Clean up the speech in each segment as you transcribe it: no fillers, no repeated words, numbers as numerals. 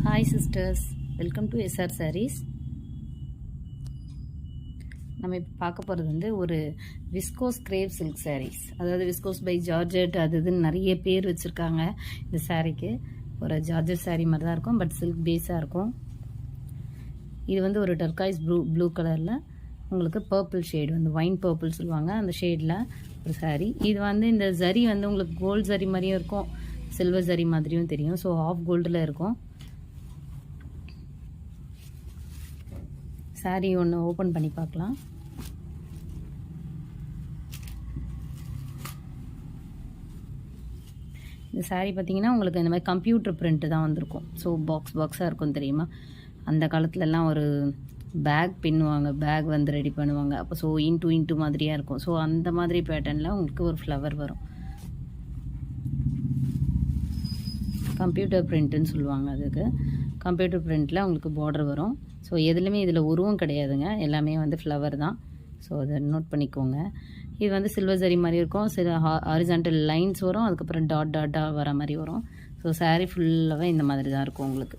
Hi sisters, welcome to SR Sarees. நம்ம இப்போ பார்க்க போகிறது வந்து ஒரு விஸ்கோஸ் கிரேப் சில்க் சாரீஸ். அதாவது விஸ்கோஸ் பை ஜார்ஜெட் அதுன்னு நிறைய பேர் வச்சுருக்காங்க. இந்த சாரீக்கு ஒரு ஜார்ஜெட் சாரீ மாதிரி தான் இருக்கும், பட் சில்க் பேஸாக இருக்கும். இது வந்து ஒரு டர்காய்ஸ் ப்ளூ கலரில் உங்களுக்கு பர்பிள் ஷேடு வந்து வைன் பர்பிள் சொல்லுவாங்க, அந்த ஷேடில் ஒரு சாரீ. இது வந்து இந்த ஜரி வந்து உங்களுக்கு கோல்டு ஜரி மாதிரியும் இருக்கும், சில்வர் ஜரி மாதிரியும் தெரியும். ஸோ ஆஃப் கோல்டில் இருக்கும். சாரீ ஒன்று ஓப்பன் பண்ணி பார்க்கலாம். இந்த சாரீ பார்த்தீங்கன்னா உங்களுக்கு இந்த மாதிரி கம்ப்யூட்டர் பிரிண்ட்டு தான் வந்திருக்கும். ஸோ பாக்ஸாக இருக்கும் தெரியுமா. அந்த காலத்துலலாம் ஒரு பேக் பின்னுவாங்க, பேக் வந்து ரெடி பண்ணுவாங்க. அப்போ ஸோ இன்ட்டு மாதிரியாக இருக்கும். ஸோ அந்த மாதிரி பேட்டர்னில் உங்களுக்கு ஒரு ஃப்ளவர் வரும். கம்ப்யூட்டர் பிரிண்ட்டுன்னு சொல்லுவாங்க அதுக்கு. கம்ப்யூட்டர் பிரிண்ட்டில் உங்களுக்கு பார்டர் வரும். ஸோ எதுலையுமே இதில் உருவம் கிடையாதுங்க, எல்லாமே வந்து ஃப்ளவர் தான். ஸோ அதை நோட் பண்ணிக்கோங்க. இது வந்து சில்வர் ஜரி மாதிரி இருக்கும், சில ஹாரிசான்டல் லைன்ஸ் வரும், அதுக்கப்புறம் டாட்டாக வர மாதிரி வரும். ஸோ சாரீ ஃபுல்லாகவே இந்த மாதிரி தான் இருக்கும் உங்களுக்கு.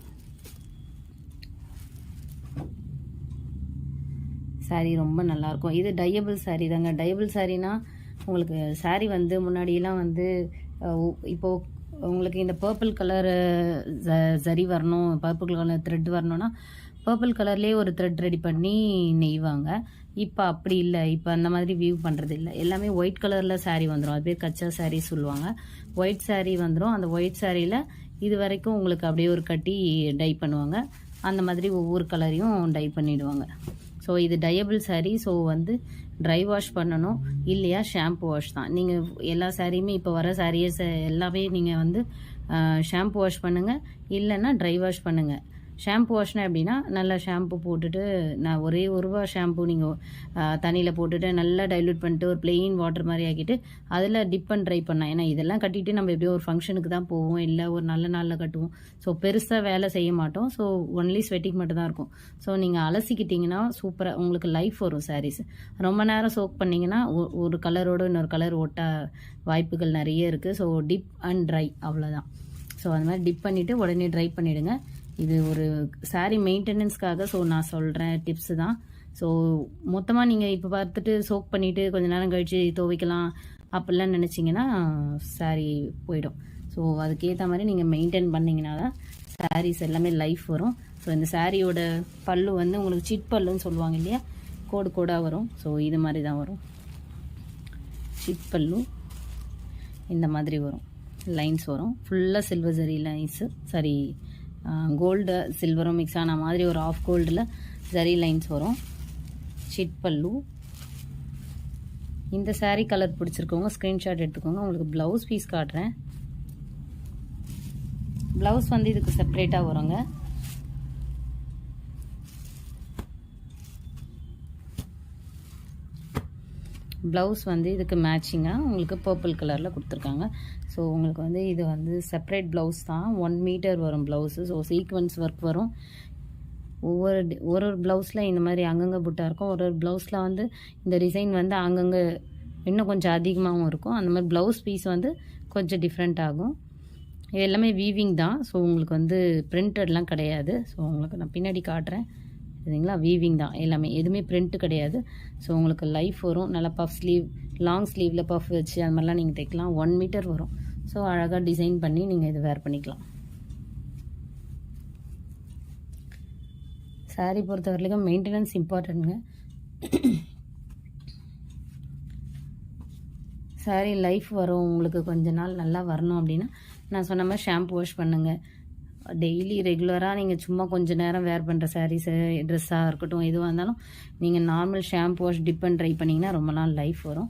சாரீ ரொம்ப நல்லாயிருக்கும். இது டையபிள் சாரீ தாங்க. டையபிள் சாரீனா உங்களுக்கு சாரீ வந்து முன்னாடியெல்லாம் வந்து இப்போது உங்களுக்கு இந்த பர்பிள் கலர் ஜரி வரணும், பர்பிள் கலர் த்ரெட் வரணும்னா பர்பிள் கலர்லேயே ஒரு த்ரெட் ரெடி பண்ணி நெய்வாங்க. இப்போ அப்படி இல்லை, இப்போ அந்த மாதிரி வியூ பண்ணுறது இல்லை. எல்லாமே ஒயிட் கலரில் சாரீ வந்துடும். அது பேர் கச்சா சாரீ சொல்லுவாங்க. ஒயிட் சாரீ வந்துடும். அந்த ஒயிட் சாரியில் இது வரைக்கும் உங்களுக்கு அப்படியே ஒரு கட்டி டை பண்ணுவாங்க. அந்த மாதிரி ஒவ்வொரு கலரையும் டை பண்ணிவிடுவாங்க. ஸோ இது டையபிள் சாரீ. ஸோ வந்து ட்ரை வாஷ் பண்ணணும், இல்லையா ஷாம்பு வாஷ் தான். நீங்கள் எல்லா சாரியுமே இப்போ வர சாரீஸ் எல்லாமே நீங்கள் வந்து ஷாம்பு வாஷ் பண்ணுங்கள், இல்லைன்னா ட்ரை வாஷ் பண்ணுங்கள். ஷாம்பு வாஷ்னா எப்படின்னா, நல்லா ஷாம்பு போட்டுட்டு நான் ஒரே ஒரு ரூபா ஷாம்பு நீங்கள் தண்ணியில் போட்டுட்டு நல்லா டைல்யூட் பண்ணிட்டு ஒரு பிளெயின் வாட்டர் மாதிரி ஆக்கிட்டு அதில் டிப் அண்ட் ட்ரை பண்ணேன். ஏன்னா இதெல்லாம் கட்டிட்டு நம்ம எப்படியோ ஒரு ஃபங்க்ஷனுக்கு தான் போவோம், இல்லை ஒரு நல்ல நாளில் கட்டுவோம். ஸோ பெருசாக வேலை செய்ய மாட்டோம். ஸோ ஒன்லி ஸ்வெட்டிங் மட்டும் தான் இருக்கும். ஸோ நீங்கள் அலசிக்கிட்டிங்கன்னா சூப்பராக உங்களுக்கு லைஃப் வரும் சாரீஸ். ரொம்ப நேரம் சோக் பண்ணிங்கன்னா ஒரு கலரோடு இன்னொரு கலர் ஒட்ட வாய்ப்புகள் நிறைய இருக்குது. ஸோ டிப் அண்ட் ட்ரை அவ்வளோதான். ஸோ அது மாதிரி டிப் பண்ணிவிட்டு உடனே ட்ரை பண்ணிவிடுங்க. இது ஒரு சாரீ மெயின்டெனன்ஸ்க்காக ஸோ நான் சொல்கிறேன் டிப்ஸு தான். ஸோ மொத்தமாக நீங்கள் இப்போ பார்த்துட்டு சோக் பண்ணிவிட்டு கொஞ்சம் நேரம் கழித்து துவைக்கலாம் அப்படிலாம் நினச்சிங்கன்னா சாரீ போயிடும். ஸோ அதுக்கேற்ற மாதிரி நீங்கள் மெயின்டைன் பண்ணிங்கன்னா தான் சாரீஸ் எல்லாமே லைஃப் வரும். ஸோ இந்த சாரியோட பல்லு வந்து உங்களுக்கு சிட் பல்லுன்னு சொல்லுவாங்க இல்லையா, கோடாக வரும். ஸோ இது மாதிரி தான் வரும். சிட் பல்லு இந்த மாதிரி வரும், லைன்ஸ் வரும். ஃபுல்லாக silver zari lines, sorry gold சில்வரும் மிக்ஸ் ஆன மாதிரி ஒரு ஆஃப் கோல்டில் ஜரி லைன்ஸ் வரும். சிட் பல்லு. இந்த சாரீ கலர் பிடிச்சிருக்கவங்க ஸ்க்ரீன்ஷாட் எடுத்துக்கோங்க. உங்களுக்கு ப்ளவுஸ் பீஸ் காட்டுறேன். ப்ளவுஸ் வந்து இதுக்கு செப்ரேட்டாக வருங்க. ப்ளவுஸ் வந்து இதுக்கு மேட்சிங்காக உங்களுக்கு பர்பிள் கலரில் கொடுத்துருக்காங்க. ஸோ உங்களுக்கு வந்து இது வந்து செப்ரேட் ப்ளவுஸ் தான். 1 மீட்டர் வரும் ப்ளவுஸு. ஸோ சீக்வன்ஸ் ஒர்க் வரும். ஒரு ப்ளவுஸில் இந்த மாதிரி அங்கங்கே புட்டாக இருக்கும். ஒரு ப்ளவுஸில் வந்து இந்த டிசைன் வந்து அங்கங்கே இன்னும் கொஞ்சம் அதிகமாகவும் இருக்கும். அந்த மாதிரி ப்ளவுஸ் பீஸ் வந்து கொஞ்சம் டிஃப்ரெண்ட் ஆகும். இது எல்லாமே வீவிங் தான். ஸோ உங்களுக்கு வந்து பிரிண்டட்லாம் கிடையாது. ஸோ உங்களுக்கு நான் பின்னாடி காட்டுறேன் சரிங்களா. வீவிங் தான் எல்லாமே, எதுவுமே பிரிண்ட்டு கிடையாது. ஸோ உங்களுக்கு லைஃப் வரும். நல்லா பஃப் ஸ்லீவ், லாங் ஸ்லீவில் பஃப் வச்சு அது மாதிரிலாம் நீங்கள் தைக்கலாம். 1 மீட்டர் வரும். ஸோ அழகாக டிசைன் பண்ணி நீங்கள் இது வேர் பண்ணிக்கலாம். சாரீ பொறுத்த வரைக்கும் மெயின்டெனன்ஸ் இம்பார்ட்டன்ட்ங்க. சாரீ லைஃப் வரும் உங்களுக்கு கொஞ்ச நாள் நல்லா வரணும் அப்படின்னா நான் சொன்ன மாதிரி ஷாம்பு வாஷ் பண்ணுங்கள். டெய்லி ரெகுலராக நீங்கள் சும்மா கொஞ்சம் நேரம் வேர் பண்ணுற சாரீஸு ட்ரெஸ்ஸாக இருக்கட்டும் எதுவாக இருந்தாலும் நீங்கள் normal shampoo wash dip and dry பண்ணிங்கன்னா ரொம்ப நாள் லைஃப் வரும்.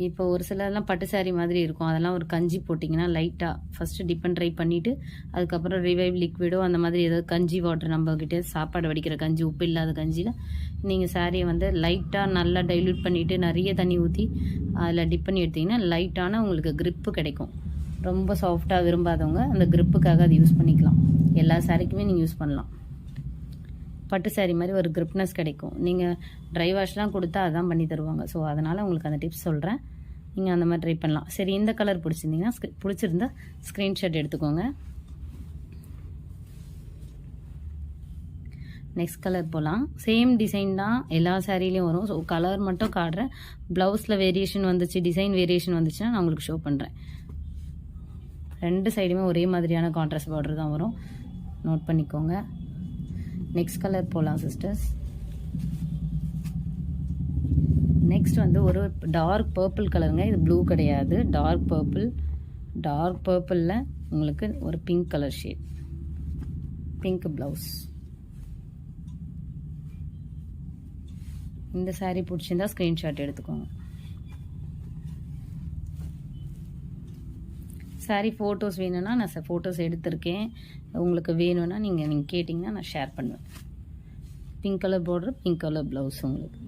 இப்போ ஒரு சிலர்லாம் பட்டு சாரீ மாதிரி இருக்கும், அதெல்லாம் ஒரு கஞ்சி போட்டிங்கன்னா லைட்டாக ஃபஸ்ட்டு டிப் அண்ட் ட்ரை பண்ணிவிட்டு அதுக்கப்புறம் ரிவைவ் லிக்விடோ அந்த மாதிரி ஏதாவது கஞ்சி வாட்டர் நம்மக்கிட்ட சாப்பாடு வடிக்கிற கஞ்சி, உப்பு இல்லாத கஞ்சியில் நீங்கள் சாரியை வந்து லைட்டாக நல்லா டைல்யூட் பண்ணிவிட்டு நிறைய தண்ணி ஊற்றி அதில் டிப் பண்ணி எடுத்திங்கன்னா லைட்டான உங்களுக்கு க்ரிப்பு கிடைக்கும். ரொம்ப சாஃப்டாக விரும்பாதவங்க அந்த க்ரிப்புக்காக அது யூஸ் பண்ணிக்கலாம். எல்லா சாரிக்குமே நீங்கள் யூஸ் பண்ணலாம். பட்டு சாரீ மாதிரி ஒரு கிரிப்னஸ் கிடைக்கும். நீங்கள் ட்ரை வாஷ்லாம் கொடுத்தா அதான் பண்ணி தருவாங்க. ஸோ அதனால் உங்களுக்கு அந்த டிப்ஸ் சொல்கிறேன். நீங்கள் அந்த மாதிரி ட்ரை பண்ணலாம். சரி, இந்த கலர் பிடிச்சிருந்தீங்கன்னா பிடிச்சிருந்தா ஸ்க்ரீன்ஷாட் எடுத்துக்கோங்க. நெக்ஸ்ட் கலர் போகலாம். சேம் டிசைன் தான் எல்லா சாரீலையும் வரும். ஸோ கலர் மட்டும் காட்டுறேன். ப்ளவுஸில் வேரியேஷன் வந்துச்சு, டிசைன் வேரியேஷன் வந்துச்சுன்னா நான் உங்களுக்கு ஷோ பண்ணுறேன். 2 சைடுமே ஒரே மாதிரியான கான்ட்ராஸ்ட் பார்டர் தான் வரும், நோட் பண்ணிக்கோங்க. நெக்ஸ்ட் கலர் போகலாம் சிஸ்டர்ஸ். நெக்ஸ்ட் வந்து ஒரு டார்க் பர்பிள் கலருங்க. இது ப்ளூ கிடையாது, டார்க் பர்பிள். டார்க் பர்பிளில் உங்களுக்கு ஒரு pink colour shade, pink blouse. இந்த சாரீ பிடிச்சிருந்தா ஸ்க்ரீன்ஷாட் எடுத்துக்கோங்க. சாரீ ஃபோட்டோஸ் வேணும்னா நான் ஃபோட்டோஸ் எடுத்திருக்கேன். உங்களுக்கு வேணும்னா நீங்கள் கேட்டிங்கன்னா நான் ஷேர் பண்ணுவேன். Pink colour border, pink colour blouse. உங்களுக்கு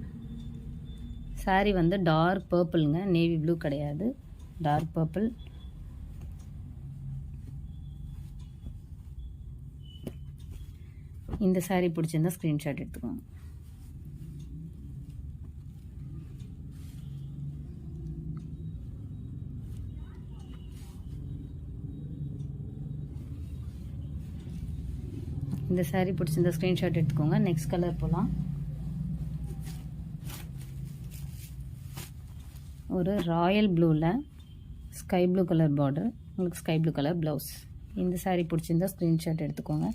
சாரீ வந்து டார்க் பர்பிளுங்க, நேவி ப்ளூ கிடையாது, டார்க் பர்பிள். இந்த சாரீ பிடிச்சிருந்தா ஸ்க்ரீன்ஷாட் எடுத்துக்கோங்க. இந்த சாரீ பிடிச்சிருந்தா ஸ்க்ரீன்ஷாட் எடுத்துக்கோங்க. நெக்ஸ்ட் கலர் போகலாம். ஒரு ராயல் ப்ளூவில் ஸ்கை ப்ளூ கலர் பார்டர், உங்களுக்கு ஸ்கை ப்ளூ கலர் ப்ளவுஸ். இந்த சாரீ பிடிச்சிருந்தா ஸ்க்ரீன்ஷாட் எடுத்துக்கோங்க.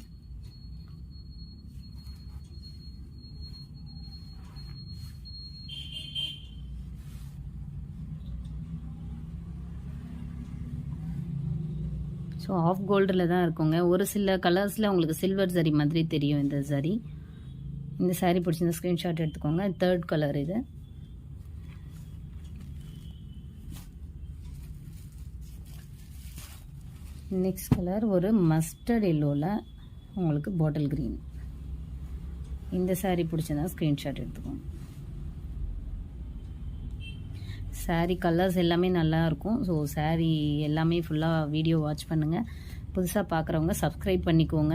ஸோ ஆஃப் கோல்டில் தான் இருக்குங்க. ஒரு சில கலர்ஸில் உங்களுக்கு சில்வர் சரி மாதிரி தெரியும் இந்த சரி. இந்த சாரீ பிடிச்சிருந்தா ஸ்க்ரீன்ஷாட் எடுத்துக்கோங்க. 3rd கலர் இது. நெக்ஸ்ட் கலர் ஒரு மஸ்டர்ட் எல்லோவில் உங்களுக்கு பாட்டில் க்ரீன். இந்த சாரீ பிடிச்சிருந்தா ஸ்க்ரீன்ஷாட் எடுத்துக்கோங்க. சாரீ கலர்ஸ் எல்லாமே நல்லாயிருக்கும். ஸோ சாரீ எல்லாமே ஃபுல்லாக வீடியோ வாட்ச் பண்ணுங்கள். புதுசாக பார்க்குறவங்க சப்ஸ்கிரைப் பண்ணிக்கோங்க,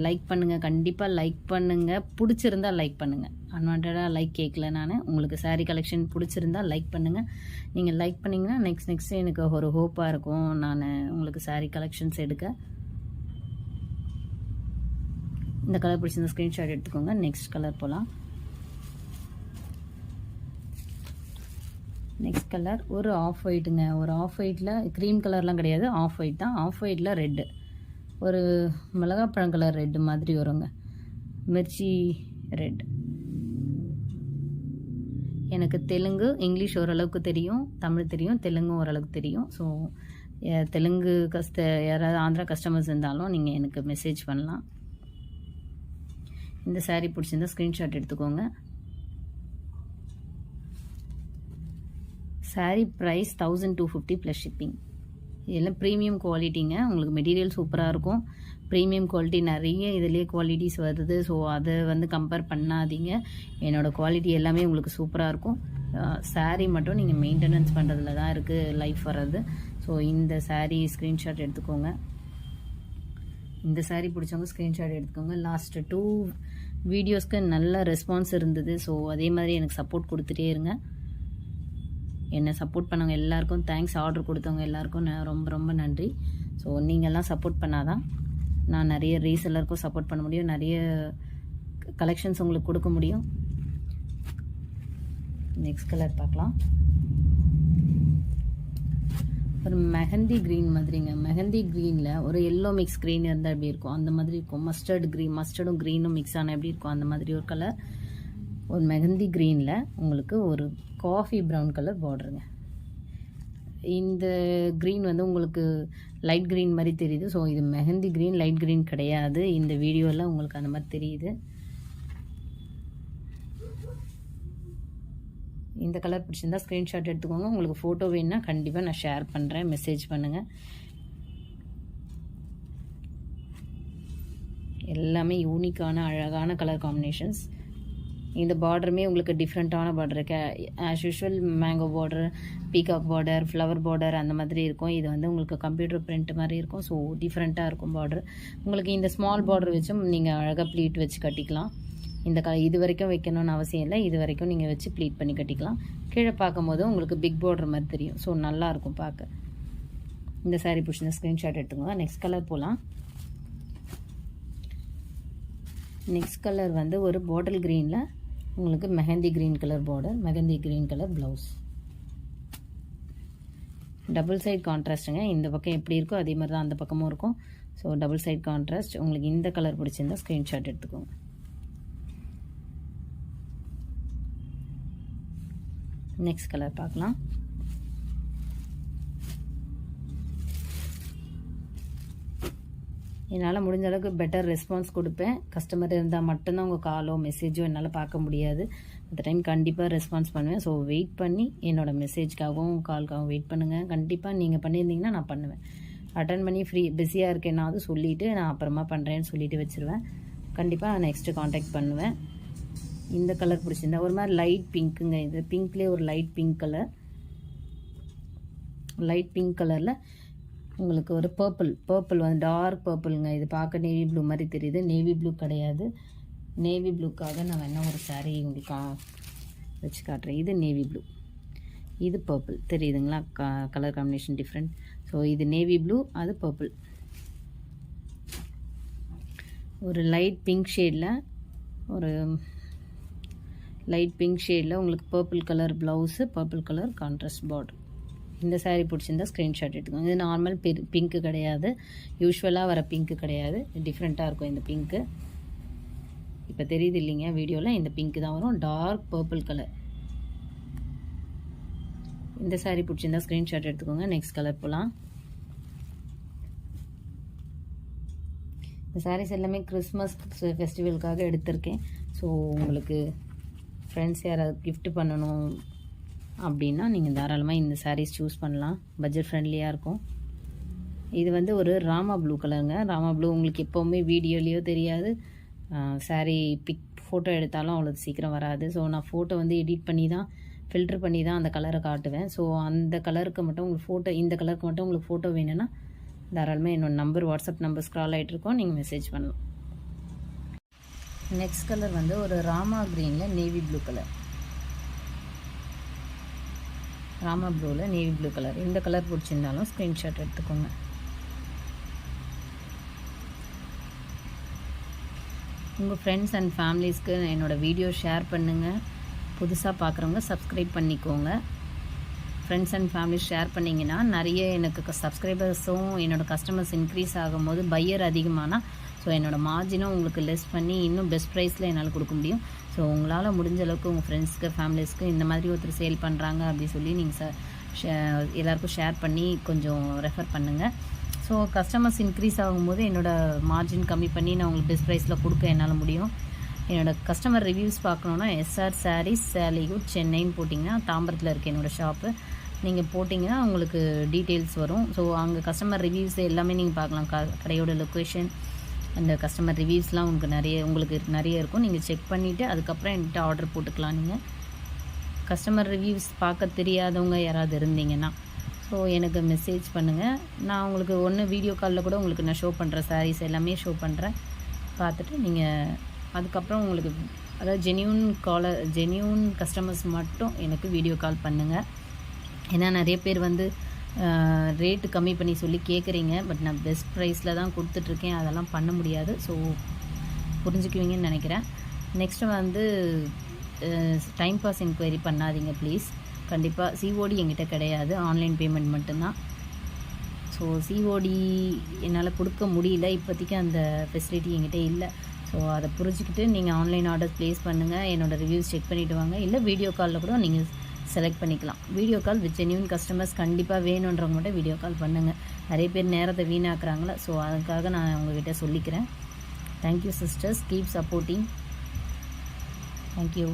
லைக் பண்ணுங்கள், கண்டிப்பாக லைக் பண்ணுங்கள். பிடிச்சிருந்தால் லைக் பண்ணுங்கள். அன்வான்டாக லைக் கேட்கல நான். உங்களுக்கு சாரீ கலெக்ஷன் பிடிச்சிருந்தால் லைக் பண்ணுங்கள். நீங்கள் லைக் பண்ணிங்கன்னா நெக்ஸ்ட் எனக்கு ஒரு ஹோப்பாக இருக்கும் நான் உங்களுக்கு சாரீ கலெக்ஷன்ஸ் எடுக்க. இந்த கலர் பிடிச்சிருந்தா ஸ்க்ரீன்ஷாட் எடுத்துக்கோங்க. நெக்ஸ்ட் கலர் போகலாம். நெக்ஸ்ட் கலர் ஒரு ஆஃப் ஒயிட்டுங்க. ஒரு ஆஃப் ஒயிட்டில் க்ரீம் கலர்லாம் கிடையாது, ஆஃப் ஒயிட் தான். ஆஃப் ஒயிட்டில் ரெட்டு, ஒரு மிளகாப்பழம் கலர் ரெட்டு மாதிரி வருங்க, மிர்ச்சி ரெட். எனக்கு தெலுங்கு, இங்கிலீஷ் ஓரளவுக்கு தெரியும், தமிழ் தெரியும், தெலுங்கும் ஓரளவுக்கு தெரியும். ஸோ தெலுங்கு யாராவது ஆந்திரா கஸ்டமர்ஸ் இருந்தாலும் நீங்கள் எனக்கு மெசேஜ் பண்ணலாம். இந்த சாரீ பிடிச்சிருந்தா ஸ்க்ரீன்ஷாட் எடுத்துக்கோங்க. Sari price 1250 plus shipping. இதெல்லாம் ப்ரீமியம் குவாலிட்டிங்க. உங்களுக்கு மெட்டீரியல் சூப்பராக இருக்கும். ப்ரீமியம் குவாலிட்டி நிறைய இதிலே குவாலிட்டிஸ் வருது. ஸோ அதை வந்து கம்பேர் பண்ணாதீங்க. என்னோடய குவாலிட்டி எல்லாமே உங்களுக்கு சூப்பராக இருக்கும். சாரீ மட்டும் நீங்கள் மெயின்டெனன்ஸ் பண்ணுறதுல தான் இருக்குது லைஃப் வர்றது. ஸோ இந்த சாரீ ஸ்க்ரீன்ஷாட் எடுத்துக்கோங்க. இந்த சாரீ பிடிச்சவங்க ஸ்க்ரீன்ஷாட் எடுத்துக்கோங்க. லாஸ்ட் 2 வீடியோஸ்க்கு நல்ல ரெஸ்பான்ஸ் இருந்தது. ஸோ அதே மாதிரி எனக்கு சப்போர்ட் கொடுத்துட்டே இருங்க. என்னை சப்போர்ட் பண்ணவங்க எல்லாருக்கும் தேங்க்ஸ். ஆர்டர் கொடுத்தவங்க எல்லாருக்கும் ரொம்ப ரொம்ப நன்றி. ஸோ நீங்கள்லாம் சப்போர்ட் பண்ணாதான் நான் நிறைய ரீசெல்லருக்கும் சப்போர்ட் பண்ண முடியும், நிறைய கலெக்ஷன்ஸ் உங்களுக்கு கொடுக்க முடியும். நெக்ஸ்ட் கலர் பார்க்கலாம். ஒரு மெஹந்தி க்ரீன் மாதிரிங்க. மெஹந்தி க்ரீனில் ஒரு எல்லோ மிக்ஸ் க்ரீன் இருந்தால் எப்படி இருக்கும் அந்த மாதிரி இருக்கும். மஸ்டர்டு க்ரீன், மஸ்டர்டும் க்ரீனும் மிக்ஸ் ஆனால் எப்படி இருக்கும் அந்த மாதிரி ஒரு கலர். ஒரு மெஹந்தி க்ரீனில் உங்களுக்கு ஒரு காஃபி ப்ரௌன் கலர் பார்டருங்க. இந்த க்ரீன் வந்து உங்களுக்கு லைட் க்ரீன் மாதிரி தெரியுது. ஸோ இது மெஹந்தி க்ரீன், லைட் க்ரீன் கிடையாது. இந்த வீடியோவில் உங்களுக்கு அந்த மாதிரி தெரியுது. இந்த கலர் பிடிச்சிருந்தா ஸ்க்ரீன்ஷாட் எடுத்துக்கோங்க. உங்களுக்கு ஃபோட்டோ வேணுன்னா கண்டிப்பாக நான் ஷேர் பண்ணுறேன், மெசேஜ் பண்ணுங்கள். எல்லாமே யூனிக்கான அழகான கலர் காம்பினேஷன்ஸ். இந்த பார்டருமே உங்களுக்கு டிஃப்ரெண்ட்டான பார்டர் இருக்கு. As usual mango border, peacock border, flower border அந்த மாதிரி இருக்கும். இது வந்து உங்களுக்கு கம்ப்யூட்டர் பிரிண்ட் மாதிரி இருக்கும். ஸோ டிஃப்ரெண்ட்டாக இருக்கும் பார்டர். உங்களுக்கு இந்த ஸ்மால் பார்டர் வச்சும் நீங்கள் அழகாக ப்ளீட் வச்சு கட்டிக்கலாம். இது வரைக்கும் வைக்கணும்னு அவசியம் இல்லை. இது வரைக்கும் நீங்கள் வச்சு ப்ளீட் பண்ணி கட்டிக்கலாம். கீழே பார்க்கும்போது உங்களுக்கு பிக் பார்டர் மாதிரி தெரியும். ஸோ நல்லாயிருக்கும் பார்க்க. இந்த சாரீ பிடிச்சிருந்தா ஸ்க்ரீன்ஷாட் எடுத்துக்கோங்க. நெக்ஸ்ட் கலர் போகலாம். நெக்ஸ்ட் கலர் வந்து ஒரு பாட்டில் க்ரீனில் உங்களுக்கு mehndi green colour border, mehndi green colour blouse. Double side கான்ட்ராஸ்ட்டுங்க. இந்த பக்கம் எப்படி இருக்கோ அதே மாதிரி தான் அந்த பக்கமும் இருக்கும். So double side contrast. உங்களுக்கு இந்த கலர் பிடிச்சிருந்தா ஸ்க்ரீன்ஷாட் எடுத்துக்கோங்க. நெக்ஸ்ட் கலர் பார்க்கலாம். என்னால் முடிஞ்ச அளவுக்கு பெட்டர் ரெஸ்பான்ஸ் கொடுப்பேன். கஸ்டமர் இருந்தால் மட்டும்தான் உங்கள் காலோ மெசேஜோ என்னால் பார்க்க முடியாது. அந்த டைம் கண்டிப்பாக ரெஸ்பான்ஸ் பண்ணுவேன். ஸோ வெயிட் பண்ணி என்னோடய மெசேஜ்க்காகவும் கால்க்காகவும் வெயிட் பண்ணுங்கள். கண்டிப்பாக நீங்கள் பண்ணியிருந்தீங்கன்னா நான் பண்ணுவேன். அட்டன் பண்ணி பிஸியாக இருக்கேன்னாவது சொல்லிவிட்டு நான் அப்புறமா பண்ணுறேன்னு சொல்லிவிட்டு வச்சுருவேன். கண்டிப்பாக நெக்ஸ்ட்டு காண்டாக்ட் பண்ணுவேன். இந்த கலர் பிடிச்சிருந்தா ஒரு மாதிரி லைட் பிங்க்குங்க. இது பிங்க்லேயே ஒரு light pink colour. Light pink கலரில் உங்களுக்கு ஒரு பர்பிள் வந்து டார்க் பர்பிளுங்க. இது பார்க்க நேவி ப்ளூ மாதிரி தெரியுது. நேவி ப்ளூ கிடையாது. நேவி ப்ளூக்காக நான் வேணால் ஒரு சாரீ உங்களுக்கு வச்சு காட்டுறேன். இது நேவி ப்ளூ, இது பர்பிள். தெரியுதுங்களா? Colour combination different. ஸோ இது நேவி ப்ளூ, அது பர்பிள். ஒரு லைட் பிங்க் ஷேடில் உங்களுக்கு purple colour blouse, purple colour contrast border. இந்த சாரீ பிடிச்சிருந்தா ஸ்க்ரீன்ஷாட் எடுத்துக்கோங்க. இது நார்மல் பிங்க்கு கிடையாது, யூஸ்வலாக வர பிங்க்கு கிடையாது. டிஃப்ரெண்ட்டாக இருக்கும் இந்த பிங்க்கு. இப்போ தெரியுது இல்லைங்க வீடியோவில்? இந்த பிங்க்கு தான் வரும். Dark purple colour. இந்த சாரீ பிடிச்சிருந்தா ஸ்க்ரீன்ஷாட் எடுத்துக்கோங்க. நெக்ஸ்ட் கலர் போகலாம். இந்த சாரீஸ் எல்லாமே கிறிஸ்மஸ் ஃபெஸ்டிவலுக்காக எடுத்திருக்கேன். ஸோ உங்களுக்கு ஃப்ரெண்ட்ஸ் யாராவது கிஃப்ட் பண்ணணும் அப்படின்னா நீங்கள் தாராளமாக இந்த சாரீஸ் சூஸ் பண்ணலாம். பட்ஜெட் ஃப்ரெண்ட்லியாக இருக்கும். இது வந்து ஒரு ராமா ப்ளூ கலருங்க. ராமா ப்ளூ உங்களுக்கு எப்போவுமே வீடியோலேயோ தெரியாது, சாரீ ஃபோட்டோ எடுத்தாலும் அவ்வளோ சீக்கிரம் வராது. ஸோ நான் ஃபோட்டோ வந்து எடிட் பண்ணி தான், ஃபில்ட்ரு பண்ணி தான் அந்த கலரை காட்டுவேன். ஸோ அந்த கலருக்கு மட்டும் உங்களுக்கு ஃபோட்டோ, இந்த கலருக்கு மட்டும் உங்களுக்கு ஃபோட்டோ வேணும்னா தாராளமாக என்னோடய நம்பர், வாட்ஸ்அப் நம்பர் ஸ்க்ரால் ஆகிட்டு இருக்கோம், நீங்கள் மெசேஜ் பண்ணலாம். நெக்ஸ்ட் கலர் வந்து ஒரு ராமா க்ரீனில் நேவி ப்ளூ கலர். ராமா ப்ளூவில் நேவி ப்ளூ கலர். இந்த கலர் பிடிச்சிருந்தாலும் ஸ்க்ரீன்ஷாட் எடுத்துக்கோங்க. உங்கள் ஃப்ரெண்ட்ஸ் அண்ட் ஃபேமிலிஸ்க்கு என்னோடய வீடியோ ஷேர் பண்ணுங்கள். புதுசாக பார்க்குறவங்க சப்ஸ்கிரைப் பண்ணிக்கோங்க. ஃப்ரெண்ட்ஸ் அண்ட் ஃபேமிலிஸ் ஷேர் பண்ணிங்கன்னா நிறைய எனக்கு சப்ஸ்கிரைபர்ஸும் என்னோடய கஸ்டமர்ஸ் இன்க்ரீஸ் ஆகும்போது பையர் அதிகமானால் ஸோ என்னோடய மார்ஜினும் உங்களுக்கு லெஸ் பண்ணி இன்னும் பெஸ்ட் ப்ரைஸில் என்னால் கொடுக்க முடியும். ஸோ உங்களால் முடிஞ்ச அளவுக்கு உங்கள் ஃப்ரெண்ட்ஸ்க்கு, ஃபேமிலிஸ்க்கு இந்த மாதிரி ஒருத்தர் சேல் பண்ணுறாங்க அப்படி சொல்லி நீங்கள் எல்லாேருக்கும் ஷேர் பண்ணி கொஞ்சம் ரெஃபர் பண்ணுங்கள். ஸோ கஸ்டமர்ஸ் இன்க்ரீஸ் ஆகும்போது என்னோடய மார்ஜின் கம்மி பண்ணி நான் உங்களுக்கு பெஸ்ட் ப்ரைஸில் கொடுக்க என்னால் முடியும். என்னோடய கஸ்டமர் ரிவ்யூஸ் பார்க்கணுன்னா SR சாரீஸ் சாலிகுட் சென்னைன்னு போட்டிங்கன்னா தாம்பரத்தில் இருக்குது என்னோடய ஷாப்பு. நீங்கள் போட்டிங்கன்னா உங்களுக்கு டீட்டெயில்ஸ் வரும். ஸோ அங்கே கஸ்டமர் ரிவ்யூஸ் எல்லாமே நீங்கள் பார்க்கலாம். கடையோட லொக்கேஷன், அந்த கஸ்டமர் ரிவ்யூஸ்லாம் உங்களுக்கு நிறைய இருக்கும். நீங்கள் செக் பண்ணிவிட்டு அதுக்கப்புறம் என்கிட்ட ஆர்டர் போட்டுக்கலாம். நீங்கள் கஸ்டமர் ரிவ்யூஸ் பார்க்க தெரியாதவங்க யாராவது இருந்தீங்கன்னா ஸோ எனக்கு மெசேஜ் பண்ணுங்கள். நான் உங்களுக்கு ஒன்று வீடியோ காலில் கூட உங்களுக்கு நான் ஷோ பண்ணுறேன். சாரீஸ் எல்லாமே ஷோ பண்ணுறேன். பார்த்துட்டு நீங்கள் அதுக்கப்புறம் உங்களுக்கு அதாவது ஜென்யூன் கஸ்டமர்ஸ் மட்டும் எனக்கு வீடியோ கால் பண்ணுங்கள். ஏன்னா நிறைய பேர் வந்து ரேட்டு கம்மி பண்ணி சொல்லி கேட்குறீங்க. பட் நான் பெஸ்ட் ப்ரைஸில் தான் கொடுத்துட்ருக்கேன். அதெல்லாம் பண்ண முடியாது. ஸோ புரிஞ்சுக்குவீங்கன்னு நினைக்கிறேன். நெக்ஸ்ட்டு வந்து டைம் பாஸ் என்கொயரி பண்ணாதீங்க ப்ளீஸ். கண்டிப்பாக COD என்கிட்ட கிடையாது, ஆன்லைன் பேமெண்ட் மட்டும்தான். ஸோ COD என்னால் கொடுக்க முடியல இப்போதைக்கு, அந்த ஃபெசிலிட்டி என்கிட்ட இல்லை. ஸோ அதை புரிஞ்சுக்கிட்டு நீங்கள் ஆன்லைன் ஆர்டர் ப்ளேஸ் பண்ணுங்கள். என்னோடய ரிவ்யூஸ் செக் பண்ணிவிட்டு வாங்க. இல்லை வீடியோ காலில் கூட நீங்கள் செலக்ட் பண்ணிக்கலாம். Video call with genuine customers கண்டிப்பாக வேணுன்றவங்க மட்டும் வீடியோ கால் பண்ணுங்கள். நிறைய பேர் நேரத்தை வீணாக்குறாங்களா, ஸோ அதுக்காக நான் உங்கள்கிட்ட சொல்லிக்கிறேன். Thank you sisters, keep supporting. Thank you.